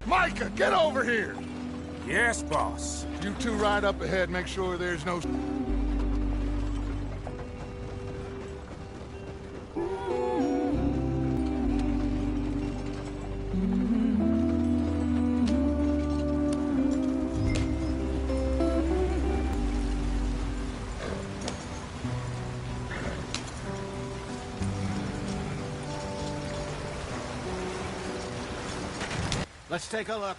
Micah, get over here! Yes, boss. You two ride up ahead, make sure there's no... Let's take a look.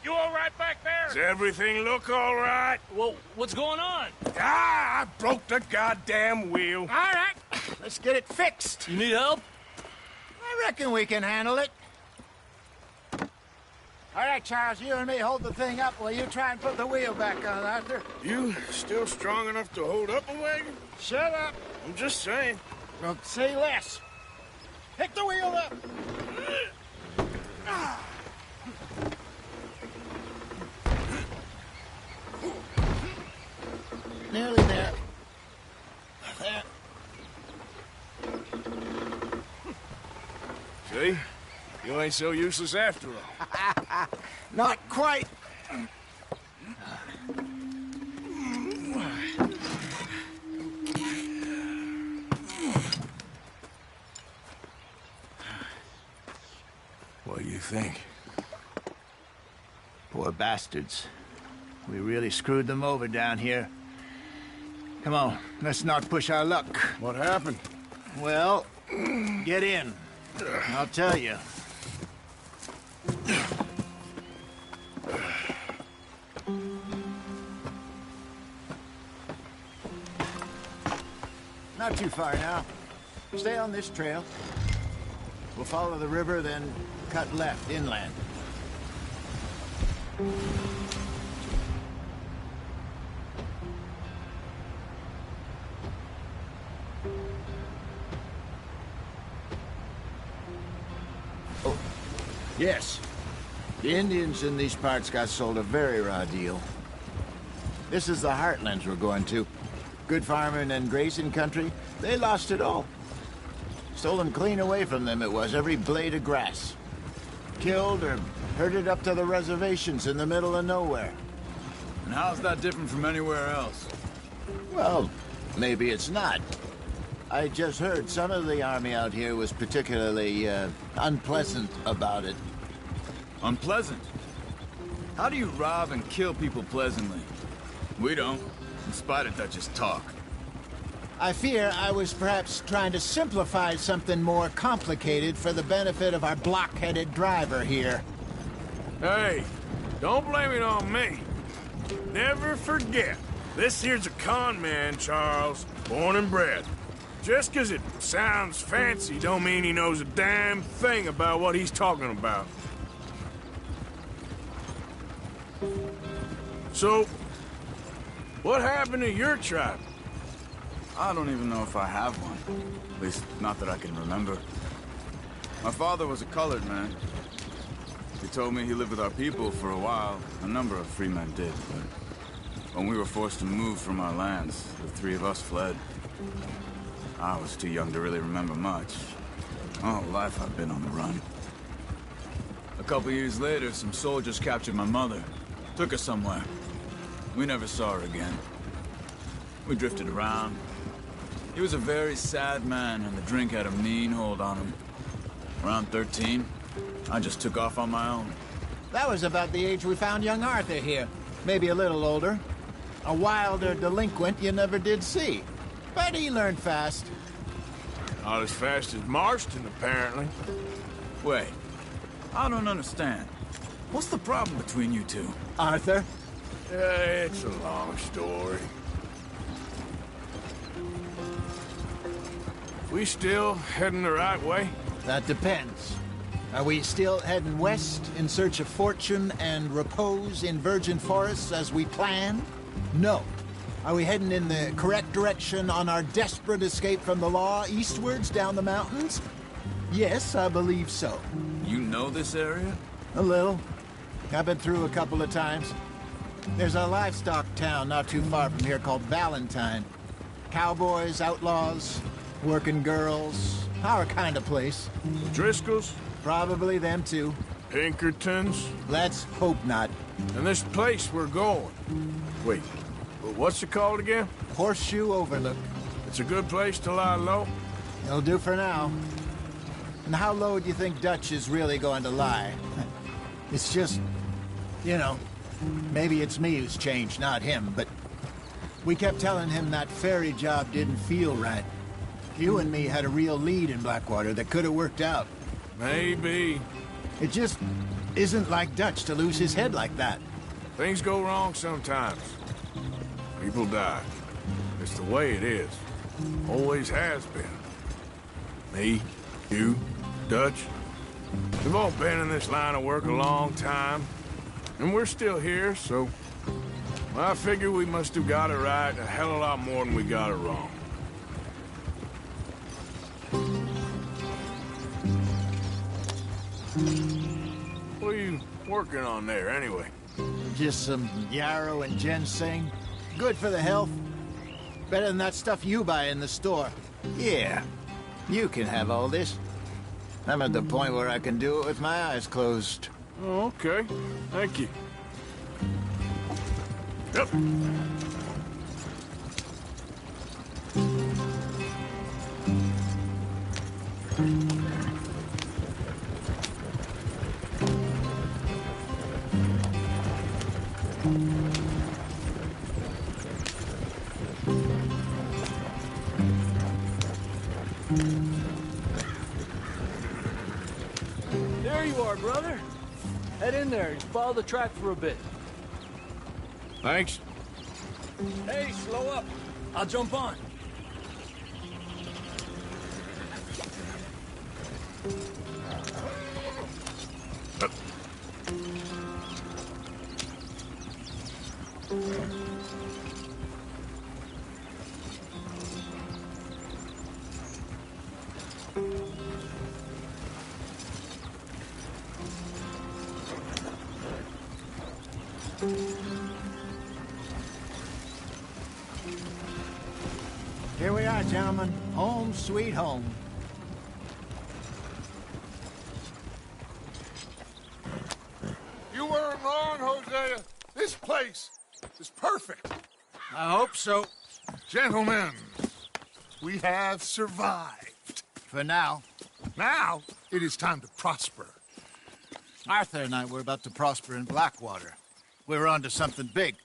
You all right back there? Does everything look all right? Well, what's going on? Ah, I broke the goddamn wheel. All right, let's get it fixed. You need help? I reckon we can handle it. All right, Charles, you and me hold the thing up while you try and put the wheel back on, Arthur. You still strong enough to hold up a wagon? Shut up. I'm just saying. Well, say less. Pick the wheel up. Nearly there. There. See? You ain't so useless after all. Not quite. What do you think? Poor bastards. We really screwed them over down here. Come on, let's not push our luck. What happened? Well, get in. I'll tell you. Not too far now. Stay on this trail. We'll follow the river, then cut left inland. Oh, yes. The Indians in these parts got sold a very raw deal. This is the heartlands we're going to. Good farming and grazing country, they lost it all. Stolen clean away from them it was, every blade of grass. Killed or herded up to the reservations in the middle of nowhere. And how's that different from anywhere else? Well, maybe it's not. I just heard some of the army out here was particularly, unpleasant about it. Unpleasant? How do you rob and kill people pleasantly? We don't, in spite of Dutch's talk. I fear I was perhaps trying to simplify something more complicated for the benefit of our block-headed driver here. Hey, don't blame it on me. Never forget, this here's a con man, Charles, born and bred. Just 'cause it sounds fancy don't mean he knows a damn thing about what he's talking about. So, what happened to your tribe? I don't even know if I have one. At least, not that I can remember. My father was a colored man. He told me he lived with our people for a while. A number of free men did, but when we were forced to move from our lands, the three of us fled. I was too young to really remember much. My whole life I've been on the run. A couple years later, some soldiers captured my mother. Took her somewhere. We never saw her again. We drifted around. He was a very sad man, and the drink had a mean hold on him. Around 13, I just took off on my own. That was about the age we found young Arthur here. Maybe a little older. A wilder delinquent you never did see. But he learned fast. Not as fast as Marston, apparently. Wait, I don't understand. What's the problem between you two? Arthur? It's a long story. We still heading the right way? That depends. Are we still heading west in search of fortune and repose in virgin forests as we planned? No. Are we heading in the correct direction on our desperate escape from the law eastwards down the mountains? Yes, I believe so. You know this area? A little. I've been through a couple of times. There's a livestock town not too far from here called Valentine. Cowboys, outlaws, working girls, our kind of place. Driscoll's? Probably them too. Pinkertons? Let's hope not. And this place we're going. Wait, what's it called again? Horseshoe Overlook. It's a good place to lie low? It'll do for now. And how low do you think Dutch is really going to lie? It's just, you know, maybe it's me who's changed, not him, but we kept telling him that ferry job didn't feel right. You and me had a real lead in Blackwater that could have worked out. Maybe. It just isn't like Dutch to lose his head like that. Things go wrong sometimes. People die. It's the way it is. Always has been. Me, you, Dutch. We've all been in this line of work a long time. And we're still here, so... I figure we must have got it right a hell of a lot more than we got it wrong. What are you working on there, anyway? Just some yarrow and ginseng. Good for the health. Better than that stuff you buy in the store. Yeah, you can have all this. I'm at the point where I can do it with my eyes closed. Oh, okay. Thank you. Yep. There you are, brother. Head in there and follow the track for a bit. Thanks. Hey, slow up. I'll jump on. Here we are, gentlemen. Home sweet home. You weren't wrong, Hosea. This place is perfect. I hope so. Gentlemen, we have survived. For now. Now, it is time to prosper. Arthur and I were about to prosper in Blackwater. We were on to something big.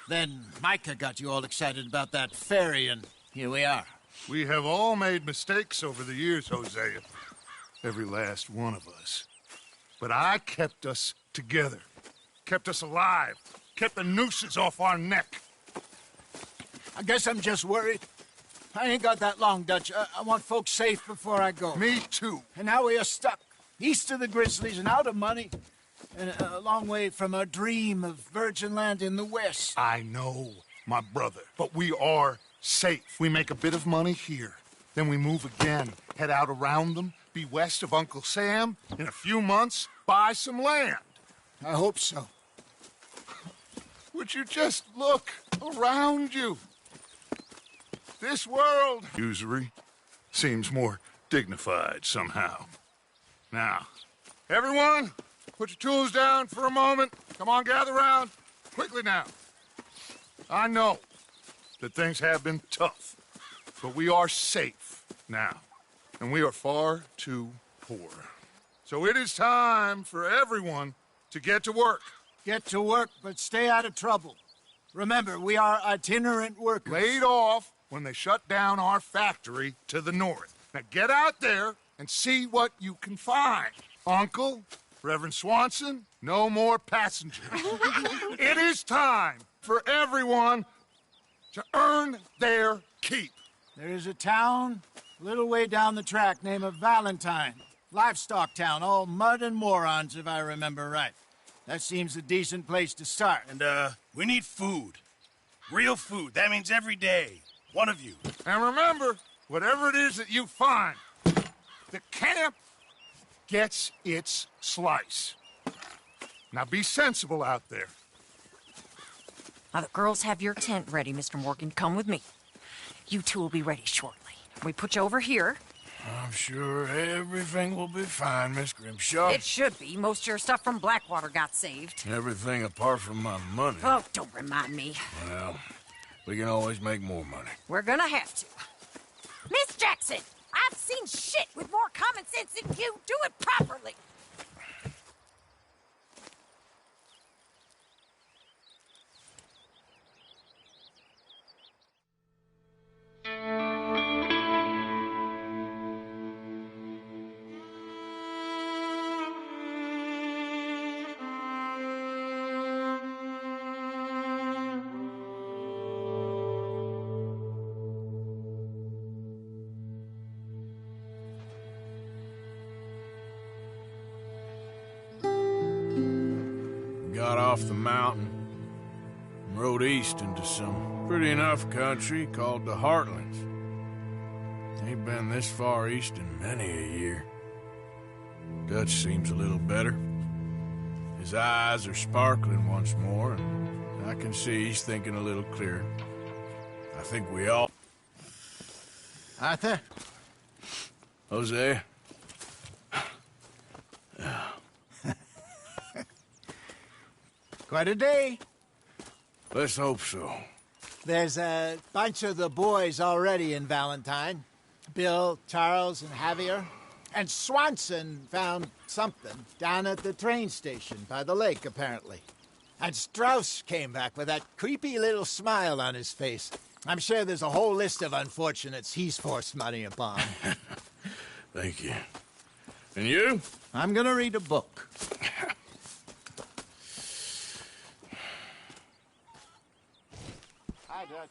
Then Micah got you all excited about that ferry, and here we are. We have all made mistakes over the years, Hosea. Every last one of us. But I kept us together. Kept us alive. Kept the nooses off our neck. I guess I'm just worried. I ain't got that long, Dutch. I want folks safe before I go. Me too. And now we are stuck. East of the Grizzlies and out of money. And a long way from our dream of virgin land in the west. I know, my brother. But we are safe. We make a bit of money here. Then we move again. Head out around them. Be west of Uncle Sam. In a few months, buy some land. I hope so. Would you just look around you? This world, usury, seems more dignified somehow. Now, everyone, put your tools down for a moment. Come on, gather round. Quickly now. I know that things have been tough, but we are safe now, and we are far too poor. So it is time for everyone to get to work. Get to work, but stay out of trouble. Remember, we are itinerant workers. Laid off when they shut down our factory to the north. Now get out there and see what you can find. Uncle, Reverend Swanson, no more passengers. It is time for everyone to earn their keep. There is a town a little way down the track named Valentine. Livestock town, all mud and morons, if I remember right. That seems a decent place to start. And, we need food. Real food. That means every day. One of you. And remember, whatever it is that you find, the camp gets its slice. Now be sensible out there. Now the girls have your tent ready, Mr. Morgan. Come with me. You two will be ready shortly. We put you over here. I'm sure everything will be fine, Miss Grimshaw. It should be. Most of your stuff from Blackwater got saved. Everything apart from my money. Oh, don't remind me. Well, we can always make more money. We're gonna have to. Miss Jackson, I've seen shit with more common sense than you. Do it properly. Got off the mountain and rode east into some pretty enough country called the Heartlands. Ain't been this far east in many a year. Dutch seems a little better. His eyes are sparkling once more, and I can see he's thinking a little clearer. I think we all... Arthur? Jose? Quite a day. Let's hope so. There's a bunch of the boys already in Valentine. Bill, Charles, and Javier. And Swanson found something down at the train station by the lake, apparently. And Strauss came back with that creepy little smile on his face. I'm sure there's a whole list of unfortunates he's forced money upon. Thank you. And you? I'm gonna read a book. Hi, Dutch.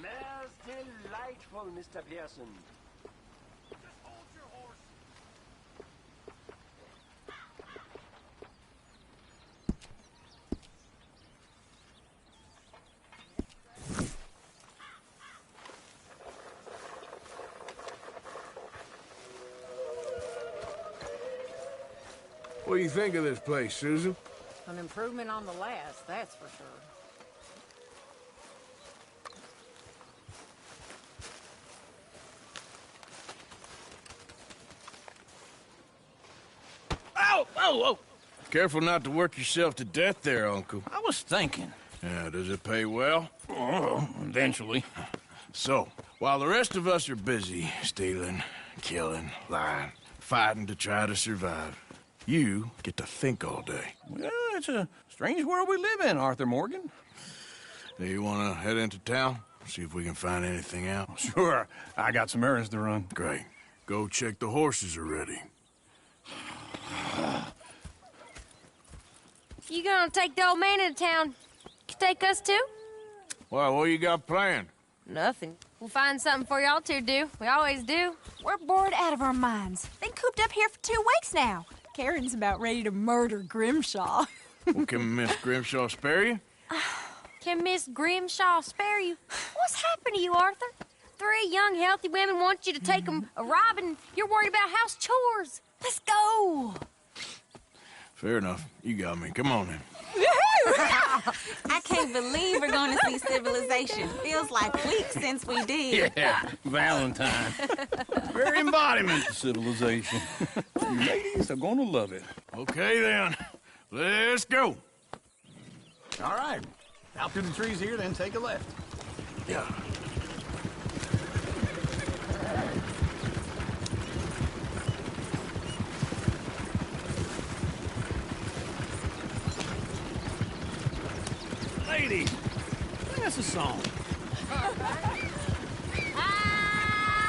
Smells delightful, Mr. Pearson. Just hold your horse. What do you think of this place, Susan? An improvement on the last, that's for sure. Ow! Oh, oh! Careful not to work yourself to death there, Uncle. I was thinking. Yeah, does it pay well? Oh, eventually. So, while the rest of us are busy stealing, killing, lying, fighting to try to survive, you get to think all day. Well, it's a strange world we live in, Arthur Morgan. Do you want to head into town? See if we can find anything out? Sure. I got some errands to run. Great. Go check the horses are ready. You gonna take the old man into town? You take us too? Well, what you got planned? Nothing. We'll find something for y'all to do. We always do. We're bored out of our minds. Been cooped up here for 2 weeks now. Karen's about ready to murder Grimshaw. Well, can Miss Grimshaw spare you? Can Miss Grimshaw spare you? What's happened to you, Arthur? 3 young, healthy women want you to take them a robbing. You're worried about house chores. Let's go. Fair enough. You got me. Come on then. I can't believe we're going to see civilization. Feels like weeks since we did. Yeah, Valentine. Very embodiment of civilization. You ladies are going to love it. Okay then. Let's go. All right. Out through the trees here, then take a left. Yeah. Ladies, sing us a song. I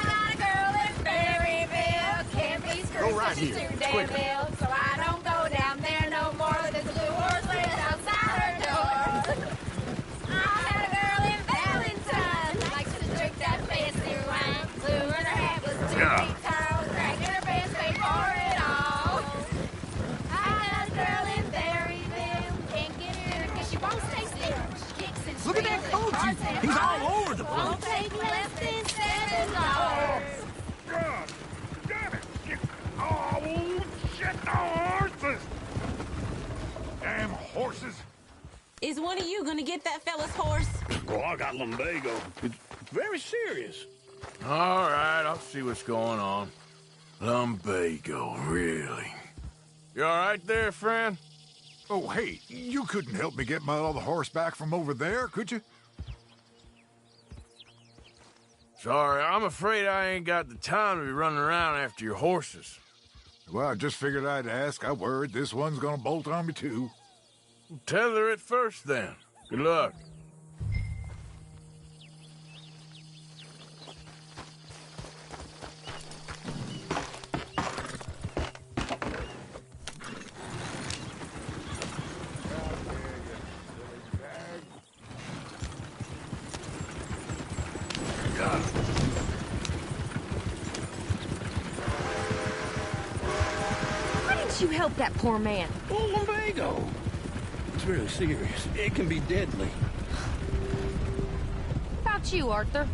got a girl in Berryville. Can't be screwed. Go right She's here. too damn Quicker. ill, so I don't go down there no more. There's a blue horse laying outside her door. I had a girl in Valentine. Likes to drink that fancy wine. Blue in her hat was 2 feet tall. Cracking her pants, paid for it all. I had a girl in Berryville. Can't get her because she won't stay still. She kicks and Look at that screams and coach. barks and He's all barks. over the Won't place. take less than $7. God damn it! Oh, shit, the horses! Damn horses! Is one of you going to get that fella's horse? Oh, I got lumbago. It's very serious. All right, I'll see what's going on. Lumbago, really? You all right there, friend? Oh, hey, you couldn't help me get my other horse back from over there, could you? Sorry, I'm afraid I ain't got the time to be running around after your horses. Well, I just figured I'd ask. I worried this one's gonna bolt on me, too. Tether it first, then. Good luck. Why didn't you help that poor man? Oh, lumbago. It's really serious. It can be deadly. What about you, Arthur?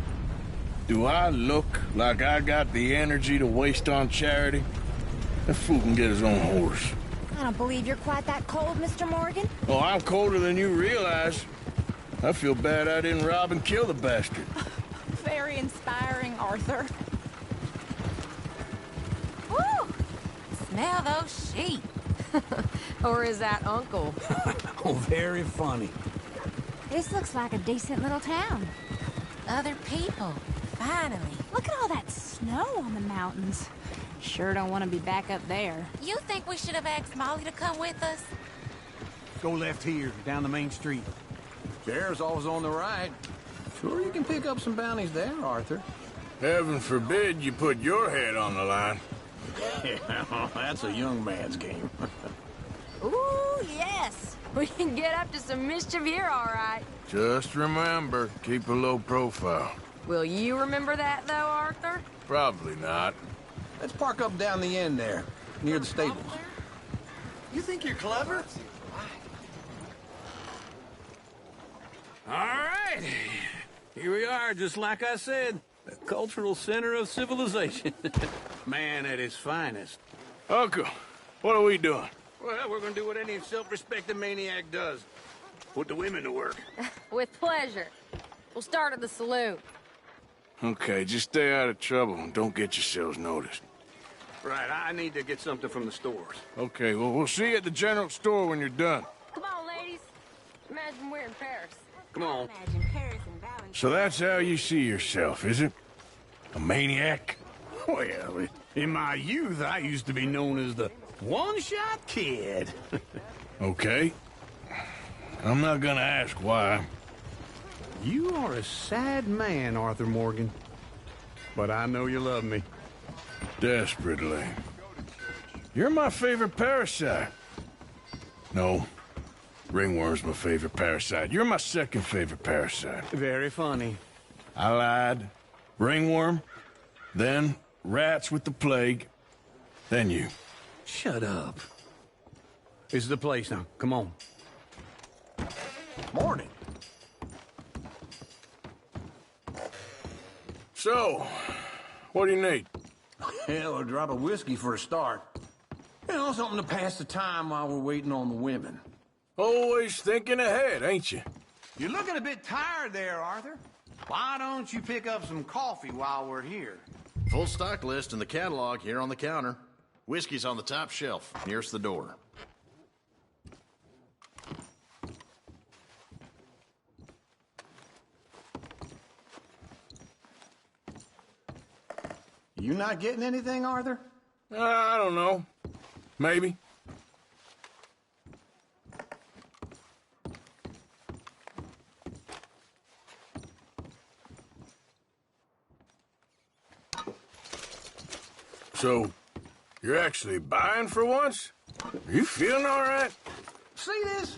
Do I look like I got the energy to waste on charity? That fool can get his own horse. I don't believe you're quite that cold, Mr. Morgan. Oh, I'm colder than you realize. I feel bad I didn't rob and kill the bastard. Very inspiring, Arthur. Woo! Smell those sheep. Or is that Uncle? Oh, very funny. This looks like a decent little town. Other people, finally. Look at all that snow on the mountains. Sure don't want to be back up there. You think we should have asked Molly to come with us? Go left here, down the main street. Sheriff's always on the right. Sure you can pick up some bounties there, Arthur. Heaven forbid you put your head on the line. Yeah, that's a young man's game. Ooh, yes. We can get up to some mischief here, all right. Just remember, keep a low profile. Will you remember that, though, Arthur? Probably not. Let's park up down the end there, near the stables. You think you're clever? All right. Here we are, just like I said. The cultural center of civilization. Man at his finest. Uncle, what are we doing? Well, we're gonna do what any self-respecting maniac does. Put the women to work. With pleasure. We'll start at the saloon. Okay, just stay out of trouble and don't get yourselves noticed. Right, I need to get something from the stores. Okay, well, we'll see you at the general store when you're done. Come on, ladies. Imagine we're in Paris. Come on. Imagine Paris and Valentine. So that's how you see yourself, is it? A maniac? Well, in my youth, I used to be known as the one-shot kid. Okay. I'm not gonna ask why. You are a sad man, Arthur Morgan. But I know you love me. Desperately. You're my favorite parasite. No. Ringworm's my favorite parasite. You're my second favorite parasite. Very funny. I lied. Ringworm. Then rats with the plague. Then you. Shut up. This is the place now. Come on. Morning. So, what do you need? Hell, a drop of whiskey for a start. You know, something to pass the time while we're waiting on the women. Always thinking ahead, ain't you? You're looking a bit tired there, Arthur. Why don't you pick up some coffee while we're here? Full stock list in the catalog here on the counter. Whiskey's on the top shelf, nearest the door. You not getting anything, Arthur? I don't know. Maybe. So, you're actually buying for once? Are you feeling all right? See this?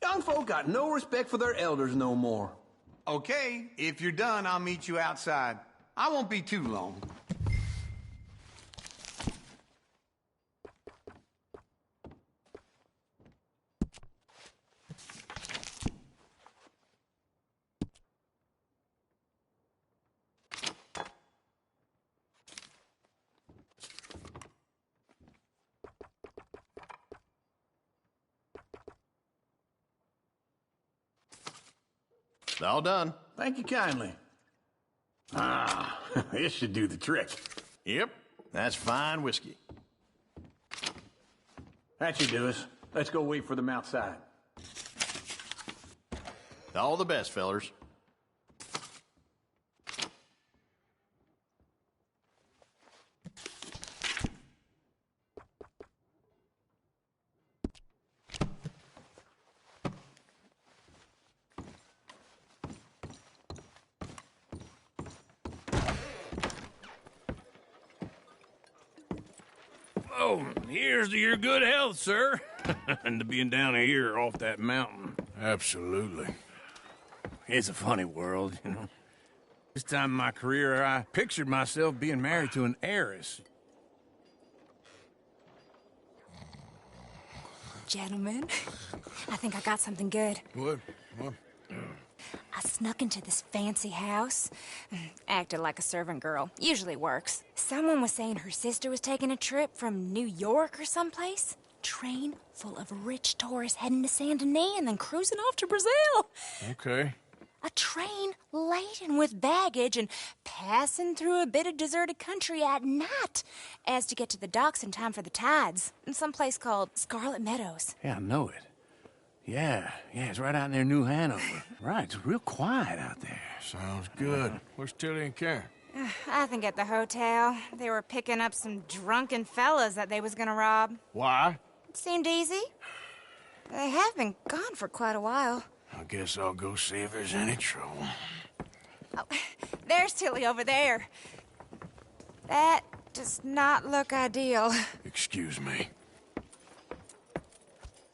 Young folk got no respect for their elders no more. Okay, if you're done, I'll meet you outside. I won't be too long. All done. Thank you kindly. Ah, this should do the trick. Yep, that's fine whiskey. That should do us. Let's go wait for them outside. All the best, fellers. Oh, here's to your good health, sir. And to being down here off that mountain. Absolutely. It's a funny world, you know. This time in my career, I pictured myself being married to an heiress. Gentlemen, I think I got something good. What? I snuck into this fancy house. Acted like a servant girl. Usually works. Someone was saying her sister was taking a trip from New York or someplace. Train full of rich tourists heading to Saint Denis and then cruising off to Brazil. Okay. A train laden with baggage and passing through a bit of deserted country at night as to get to the docks in time for the tides in some place called Scarlet Meadows. Yeah, I know it. Yeah, it's right out near New Hanover. Right, it's real quiet out there. Sounds good. Where's Tilly and Karen? I think at the hotel. They were picking up some drunken fellas that they was gonna rob. Why? It seemed easy. They have been gone for quite a while. I guess I'll go see if there's any trouble. Oh, there's Tilly over there. That does not look ideal. Excuse me.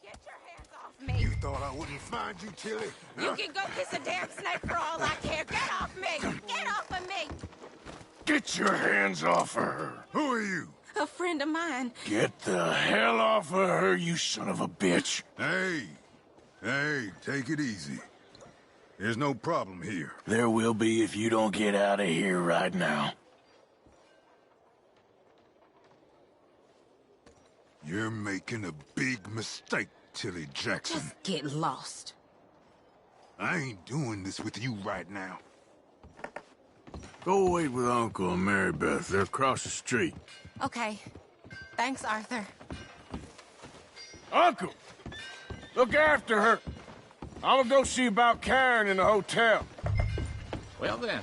Get your hands off me. You thought I wouldn't find you, Tilly. You can go kiss a damn snake for all I care. Get off me! Get off of me! Get your hands off of her. Who are you? A friend of mine. Get the hell off of her, you son of a bitch. Hey, take it easy. There's no problem here. There will be if you don't get out of here right now. You're making a big mistake, Tilly Jackson. Just get lost. I ain't doing this with you right now. Go wait with Uncle and Mary Beth. They're across the street. Okay. Thanks, Arthur. Uncle! Look after her. I'm gonna go see about Karen in the hotel. Well then.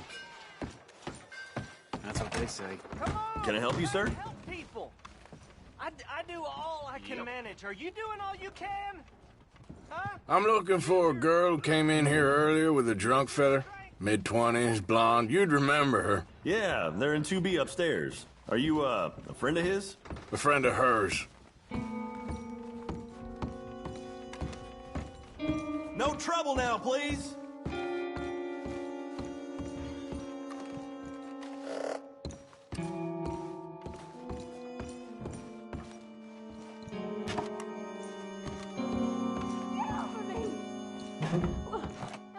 That's what they say. Come on! Can I help you, sir? Help people! I do all I can manage. Are you doing all you can? Huh? I'm looking for a girl who came in here earlier with a drunk fella. Mid-20s, blonde. You'd remember her. Yeah, they're in 2B upstairs. Are you, a friend of his? A friend of hers. No trouble now, please!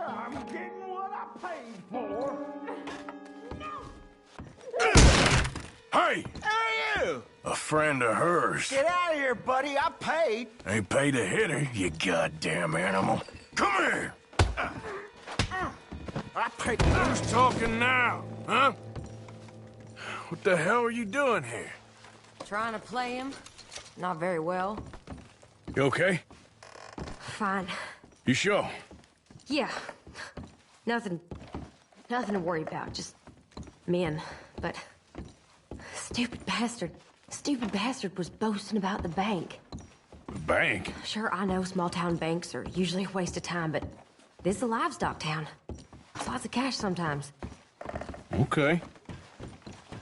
I'm getting what I paid for. Hey! Who are you? A friend of hers. Get out of here, buddy. I paid. Ain't paid to hit her, you goddamn animal. Come here! I paid. Who's talking now, huh? What the hell are you doing here? Trying to play him. Not very well. You okay? Fine. You sure? Yeah. Nothing to worry about. Just men. But stupid bastard was boasting about the bank. The bank? Sure, I know small town banks are usually a waste of time, but this is a livestock town. There's lots of cash sometimes. Okay.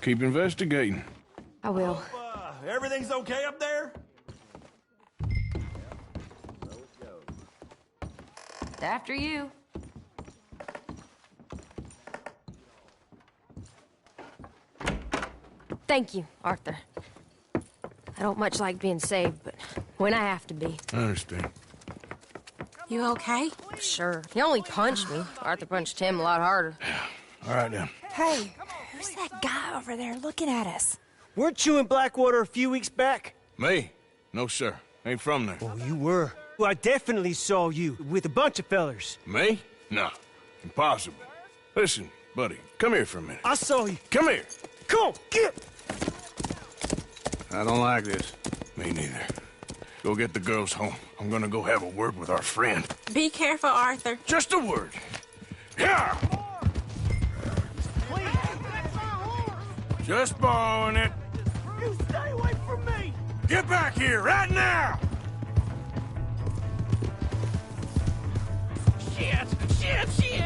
Keep investigating. I will. Everything's okay up there? After you. Thank you, Arthur. I don't much like being saved, but when I have to be. I understand. You okay? Sure. He only punched me. Arthur punched him a lot harder. All right, then. Hey, who's that guy over there looking at us? Weren't you in Blackwater a few weeks back? Me? No, sir. Ain't from there. Oh, you were. Well, I definitely saw you with a bunch of fellers. Me? No. Impossible. Listen, buddy, come here for a minute. I saw you. Come here. Come on, get! I don't like this. Me neither. Go get the girls home. I'm gonna go have a word with our friend. Be careful, Arthur. Just a word. Yeah! Please! That's my horse! Just borrowing it. You stay away from me! Get back here, right now! Shit! Shit! Shit!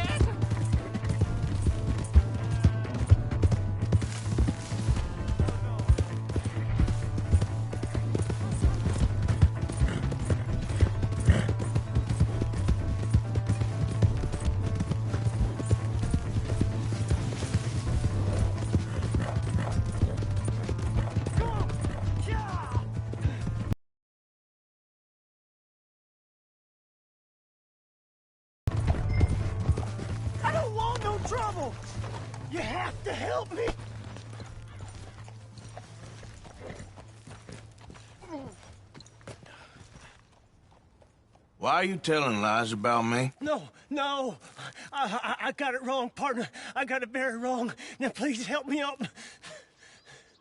I don't want no trouble! You have to help me! Why are you telling lies about me? No. I got it wrong, partner. I got it very wrong. Now please help me up.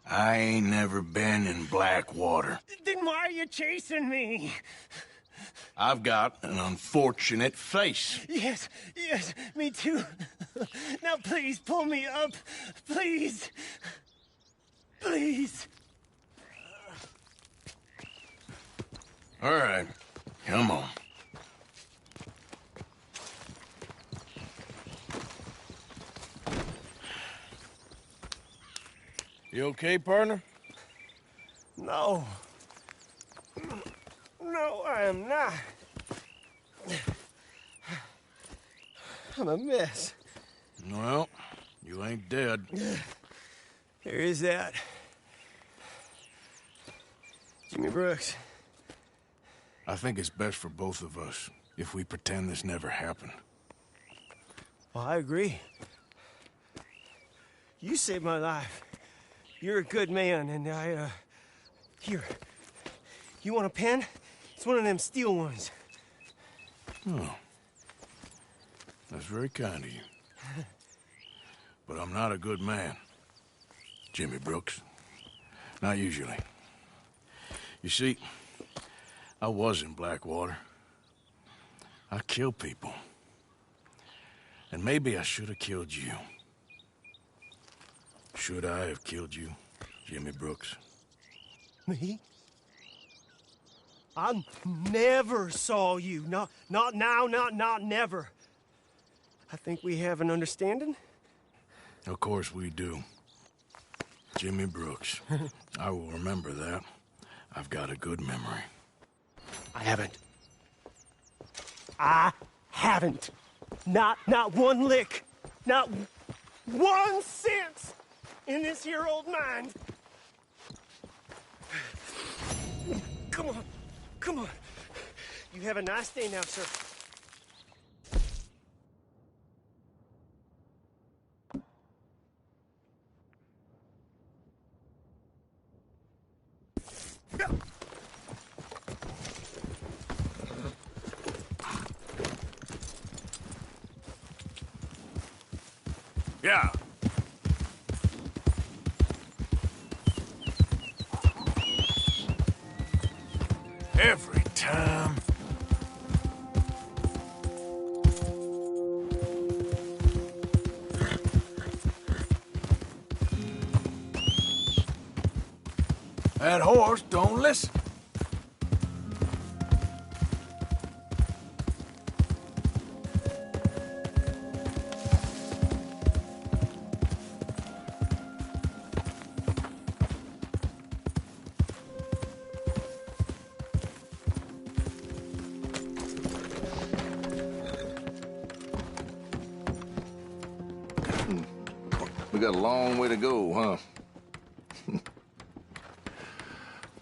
I ain't never been in Blackwater. Then why are you chasing me? I've got an unfortunate face. Yes, me too. Now please pull me up. Please. Please. All right, come on. You okay, partner? No. No, I am not. I'm a mess. Well, you ain't dead. There is that. Jimmy Brooks. I think it's best for both of us if we pretend this never happened. Well, I agree. You saved my life. You're a good man, and Here. You want a pen? It's one of them steel ones. Oh. That's very kind of you. But I'm not a good man, Jimmy Brooks. Not usually. You see, I was in Blackwater. I killed people. And maybe I should have killed you. Should I have killed you, Jimmy Brooks? Me? I never saw you. Not now, not never. I think we have an understanding. Of course we do. Jimmy Brooks. I will remember that. I've got a good memory. I haven't. Not one lick. Not 1 cent in this here old mind. Come on. You have a nice day now, sir. Yeah. Every time. That horse don't listen. We got a long way to go, huh?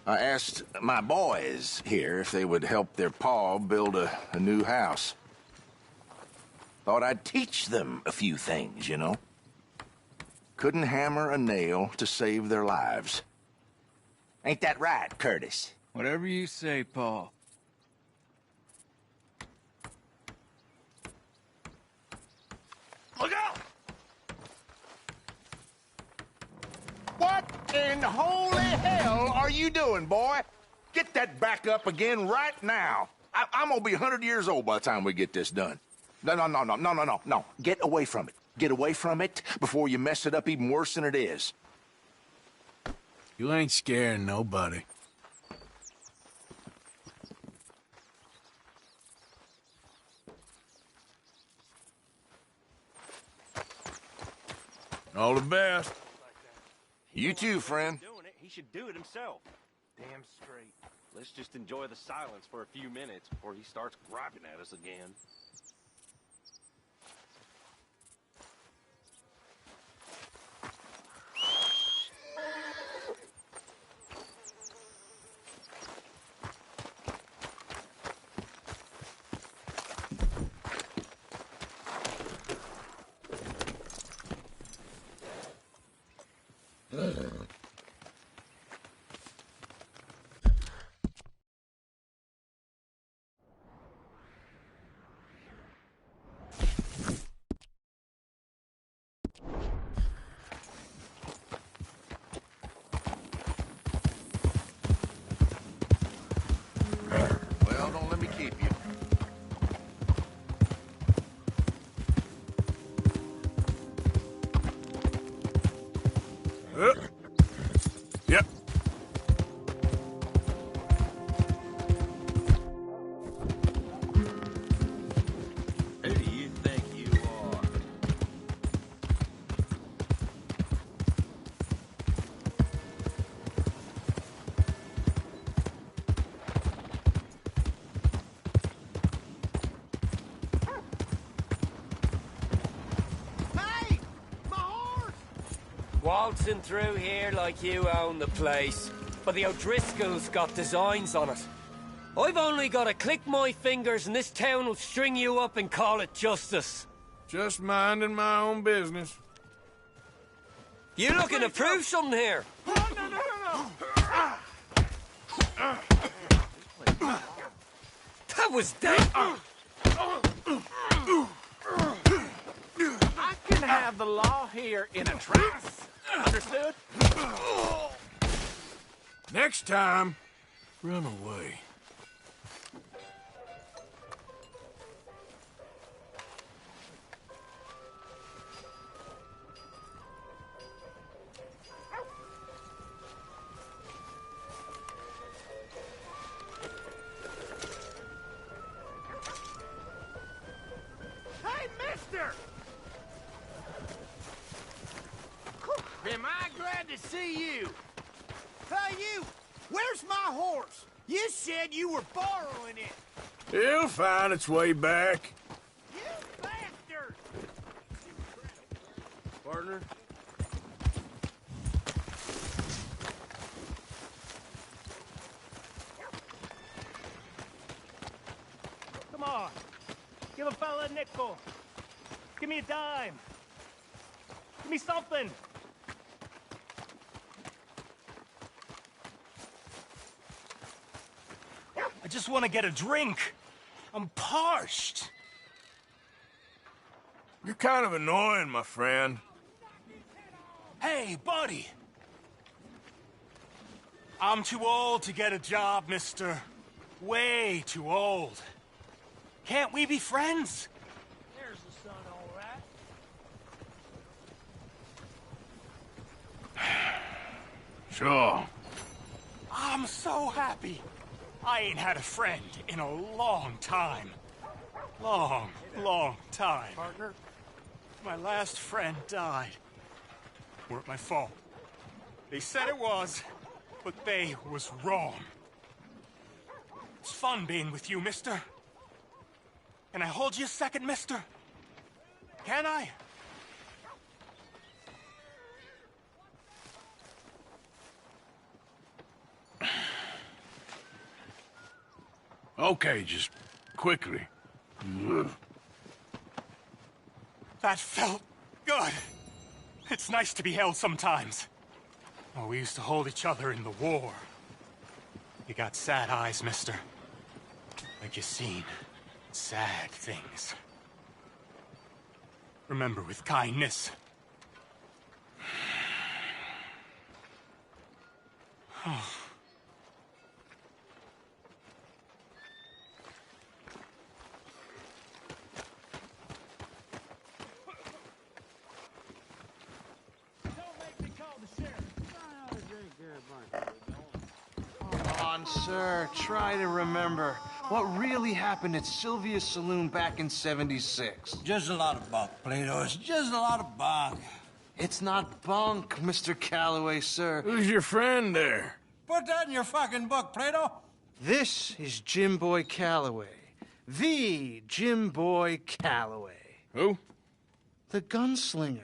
I asked my boys here if they would help their pa build a new house. Thought I'd teach them a few things, you know? Couldn't hammer a nail to save their lives. Ain't that right, Curtis? Whatever you say, Paul. Look out! What in holy hell are you doing, boy? Get that back up again right now. I'm gonna be 100 years old by the time we get this done. No. Get away from it. Get away from it before you mess it up even worse than it is. You ain't scaring nobody. All the best. You too, friend. Doing it, he should do it himself. Damn straight. Let's just enjoy the silence for a few minutes before he starts griping at us again. Well, don't let me keep you. Yep. Who do you think you are? Waltzing through here like you own the place, but the O'Driscolls got designs on it. I've only got to click my fingers and this town will string you up and call it justice. Just minding my own business. You looking to prove something here? That was dead. I can have the law here in a trice. Understood? Next time, run away. Hey, mister! Am I glad to see you? Hey, you! Where's my horse? You said you were borrowing it. It'll find its way back. You bastard! Partner? Come on. Give a fella a nickel. Give me a dime. Give me something. I just want to get a drink. I'm parched. You're kind of annoying, my friend. Hey, buddy. I'm too old to get a job, mister. Way too old. Can't we be friends? There's the sun, all right. Sure. I'm so happy. I ain't had a friend in a long time. Long time. Partner? My last friend died. Weren't my fault. They said it was, but they was wrong. It's fun being with you, mister. Can I hold you a second, mister? Can I? Okay, just quickly. That felt good. It's nice to be held sometimes. Oh, we used to hold each other in the war. You got sad eyes, mister. Like you seen sad things. Remember with kindness. Oh. Come on, sir. Try to remember what really happened at Sylvia's Saloon back in '76. Just a lot of bunk, Plato. It's just a lot of bunk. It's not bunk, Mr. Calloway, sir. Who's your friend there? Put that in your fucking book, Plato. This is Jim Boy Calloway. The Jim Boy Calloway. Who? The gunslinger.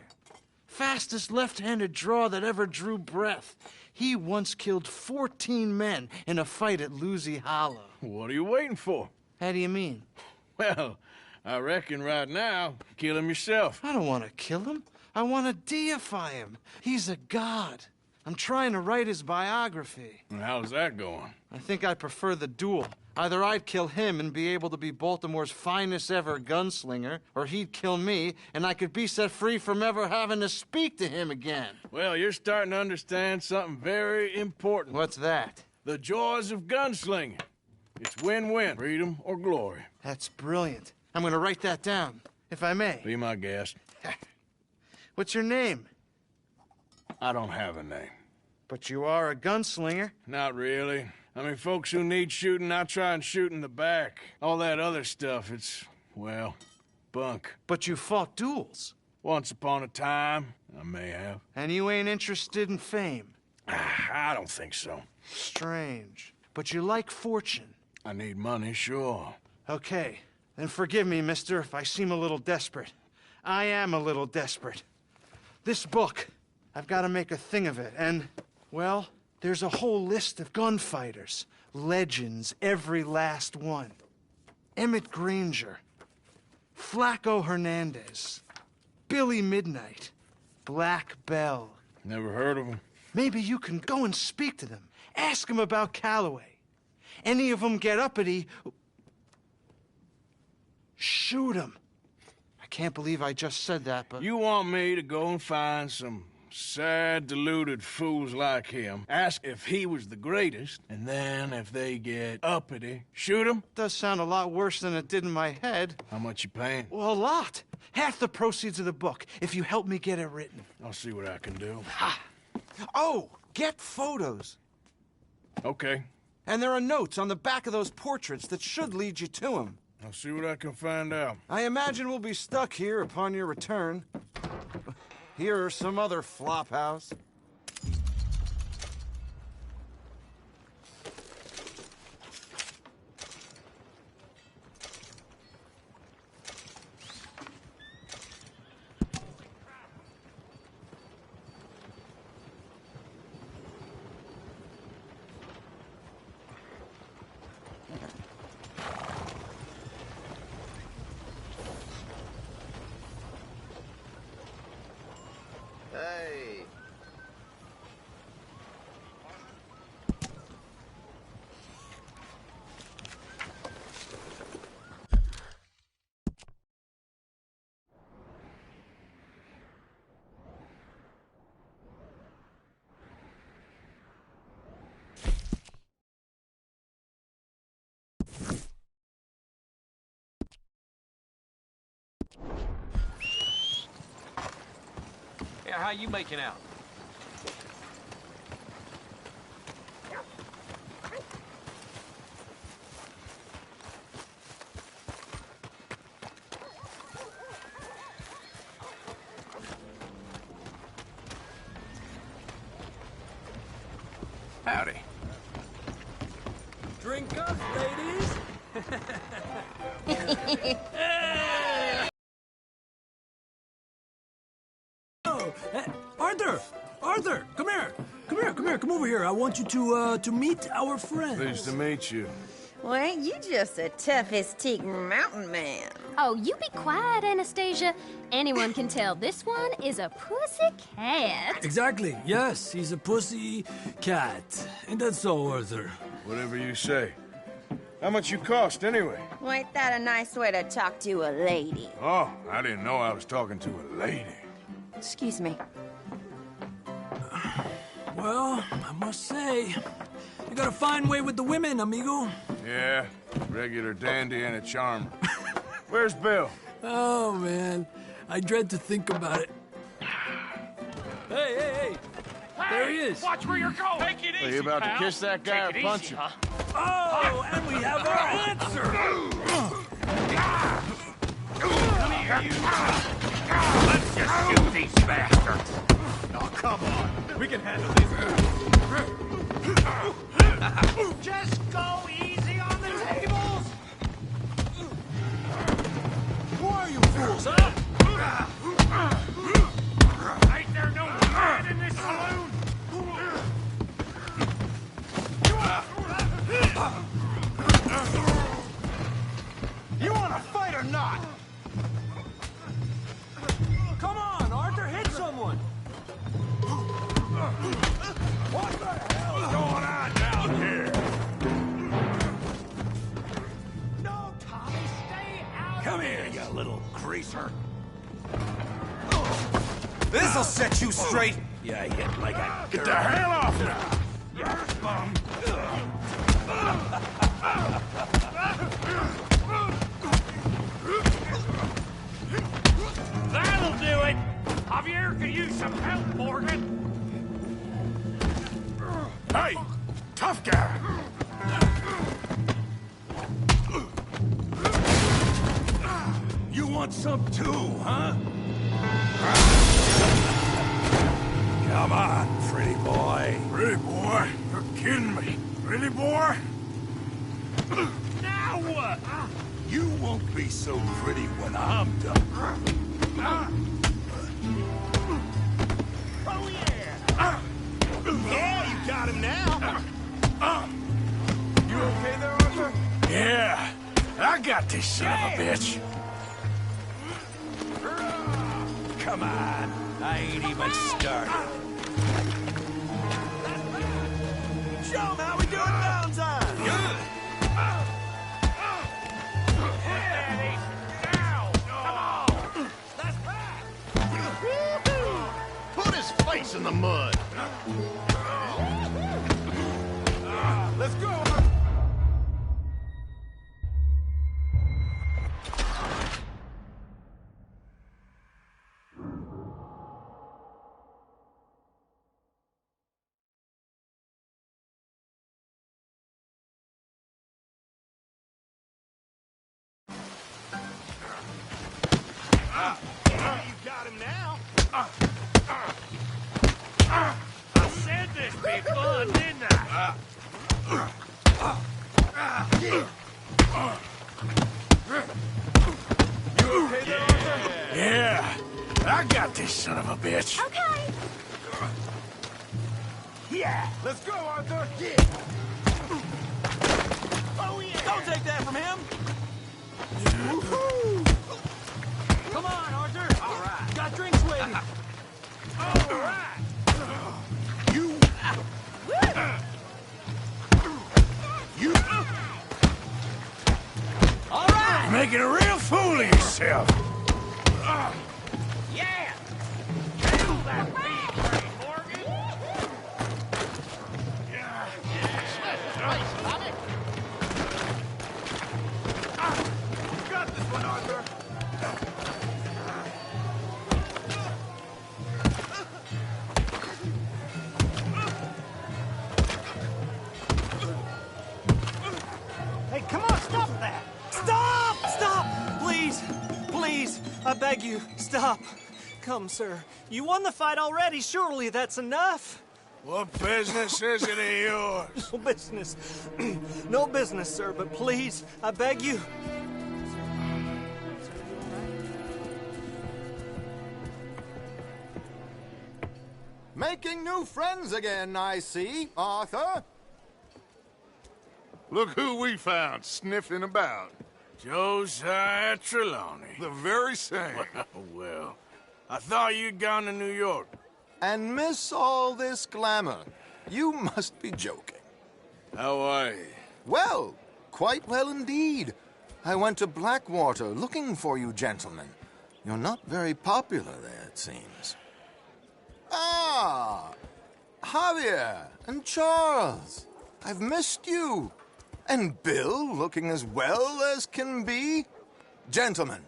Fastest left-handed draw that ever drew breath. He once killed 14 men in a fight at Lucy Hollow. What are you waiting for? How do you mean? Well, I reckon right now, kill him yourself. I don't want to kill him. I want to deify him. He's a god. I'm trying to write his biography. And how's that going? I think I prefer the duel. Either I'd kill him and be able to be Baltimore's finest ever gunslinger, or he'd kill me, and I could be set free from ever having to speak to him again. Well, you're starting to understand something very important. What's that? The joys of gunslinging. It's win-win, freedom or glory. That's brilliant. I'm going to write that down, if I may. Be my guest. What's your name? I don't have a name. But you are a gunslinger. Not really. I mean, folks who need shooting, I try and shoot in the back. All that other stuff, it's, well, bunk. But you fought duels. Once upon a time, I may have. And you ain't interested in fame? I don't think so. Strange. But you like fortune. I need money, sure. Okay. Then forgive me, mister, if I seem a little desperate. I am a little desperate. This book, I've got to make a thing of it, and, well, there's a whole list of gunfighters. Legends, every last one. Emmett Granger, Flaco Hernandez, Billy Midnight, Black Bell. Never heard of him. Maybe you can go and speak to them. Ask them about Calloway. Any of them get uppity, shoot them. I can't believe I just said that, but... You want me to go and find some sad, deluded fools like him, ask if he was the greatest, and then if they get uppity, shoot him? Does sound a lot worse than it did in my head. How much you paying? Well, a lot. Half the proceeds of the book, if you help me get it written. I'll see what I can do. Ha! Oh, get photos. Okay. And there are notes on the back of those portraits that should lead you to him. I'll see what I can find out. I imagine we'll be stuck here upon your return. Here or some other flop house. Hey. Yeah, how you making out? Howdy. Drink up, ladies. Oh, Arthur! Arthur, come here. Come here, come here, come over here. I want you to meet our friends. Pleased to meet you. Well, ain't you just the toughest teak mountain man? Oh, you be quiet, Anastasia. Anyone can tell this one is a pussy cat. Exactly. Yes, he's a pussy cat. Ain't that so, Arthur? Whatever you say. How much you cost, anyway? Well, ain't that a nice way to talk to a lady? Oh, I didn't know I was talking to a lady. Excuse me. Well, I must say, you got a fine way with the women, amigo. Yeah, regular dandy and a charmer. Where's Bill? Oh, man. I dread to think about it. Hey! There he is. Watch where you're going. Take it easy, Are you about pal. to kiss that guy Take or it punch easy, him? huh? Oh, and we have our answer. Come here, you. Let's just shoot these bastards. Oh, come on. We can handle this. Just go easy on the tables. Who are you fools, huh? Ain't there no man in this saloon? You want to fight or not? Come on, Arthur, hit someone. What the hell's going on down here? No, Tommy, stay out. Come here, you little greaser. This'll set you straight. Yeah, hit like a Get the hell off now! You bum. That'll do it. Javier could use some help, Morgan. Hey! Tough guy! You want some too, huh? Come on, pretty boy. Pretty boy? You're kidding me. Pretty boy? Now what? You won't be so pretty when I'm done. Oh, yeah. got this son of a bitch. Come on. I ain't even started. Show 'em how we do it Valentine. Good. Put his face in the mud. Let's go. You got him now. I said this be fun, didn't I? You okay there, Arthur? Yeah, I got this son of a bitch. Okay. Yeah. Let's go, Arthur. Oh, yeah. Don't take that from him. Come on, Arthur. All right. Got drinks waiting. All right. You. You. All right. You're making a real fool of yourself. Yeah. Kill that feed train, Morgan. You got this one, Arthur. Hey, come on, stop that. Stop! Stop! Please! Please! I beg you, stop. Come, sir. You won the fight already. Surely that's enough. What business is it of yours? No business. No business, sir, but please, I beg you. Making new friends again, I see, Arthur. Look who we found sniffing about. Josiah Trelawney. The very same. Well, I thought you'd gone to New York. And miss all this glamour. You must be joking. How are you? Well, quite well indeed. I went to Blackwater looking for you gentlemen. You're not very popular there, it seems. Ah! Javier and Charles. I've missed you. And Bill looking as well as can be. Gentlemen,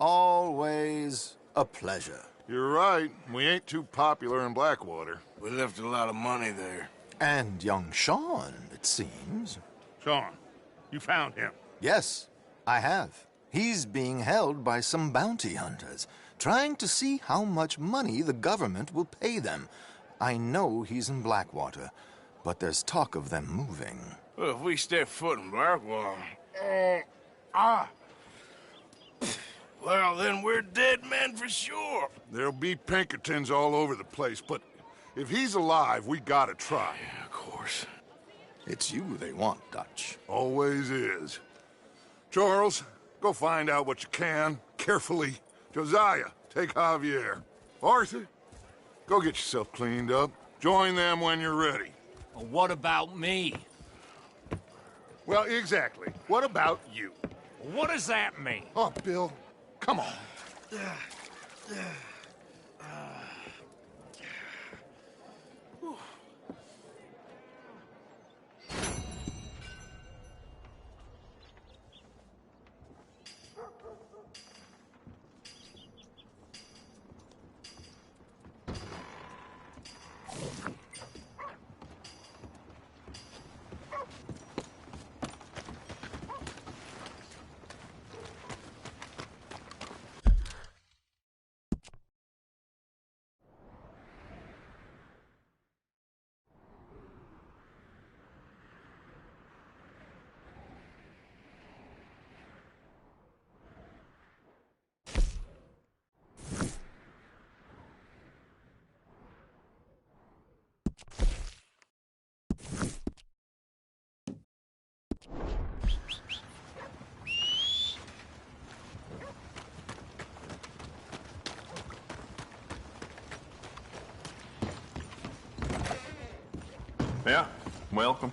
always a pleasure. You're right. We ain't too popular in Blackwater. We left a lot of money there. And young Sean, it seems. Sean, you found him. Yes, I have. He's being held by some bounty hunters, trying to see how much money the government will pay them. I know he's in Blackwater, but there's talk of them moving. Well, if we step foot in Blackwater... Well, then we're dead men for sure. There'll be Pinkertons all over the place, but if he's alive, we gotta try. Yeah, of course. It's you they want, Dutch. Always is. Charles, go find out what you can, carefully. Josiah, take Javier. Arthur, go get yourself cleaned up. Join them when you're ready. Well, what about me? Well, exactly. What about you? What does that mean? Oh, Bill, come on. Yeah, welcome.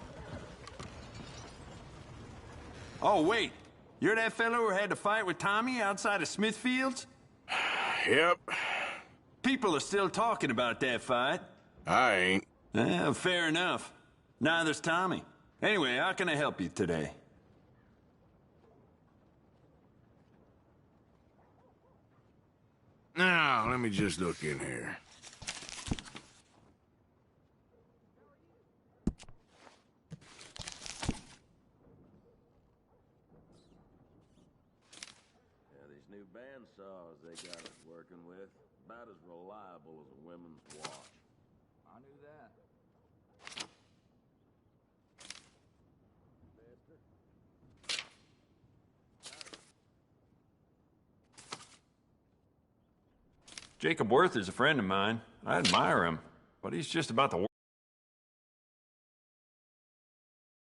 Oh, wait. You're that fellow who had to fight with Tommy outside of Smithfield's? Yep. People are still talking about that fight. I ain't. Fair enough. Neither's Tommy. Anyway, how can I help you today? Now, let me just look in here. Yeah, these new bandsaws they got us working with, about as reliable as a women's watch. I knew that. Jacob Worth is a friend of mine. I admire him, but he's just about the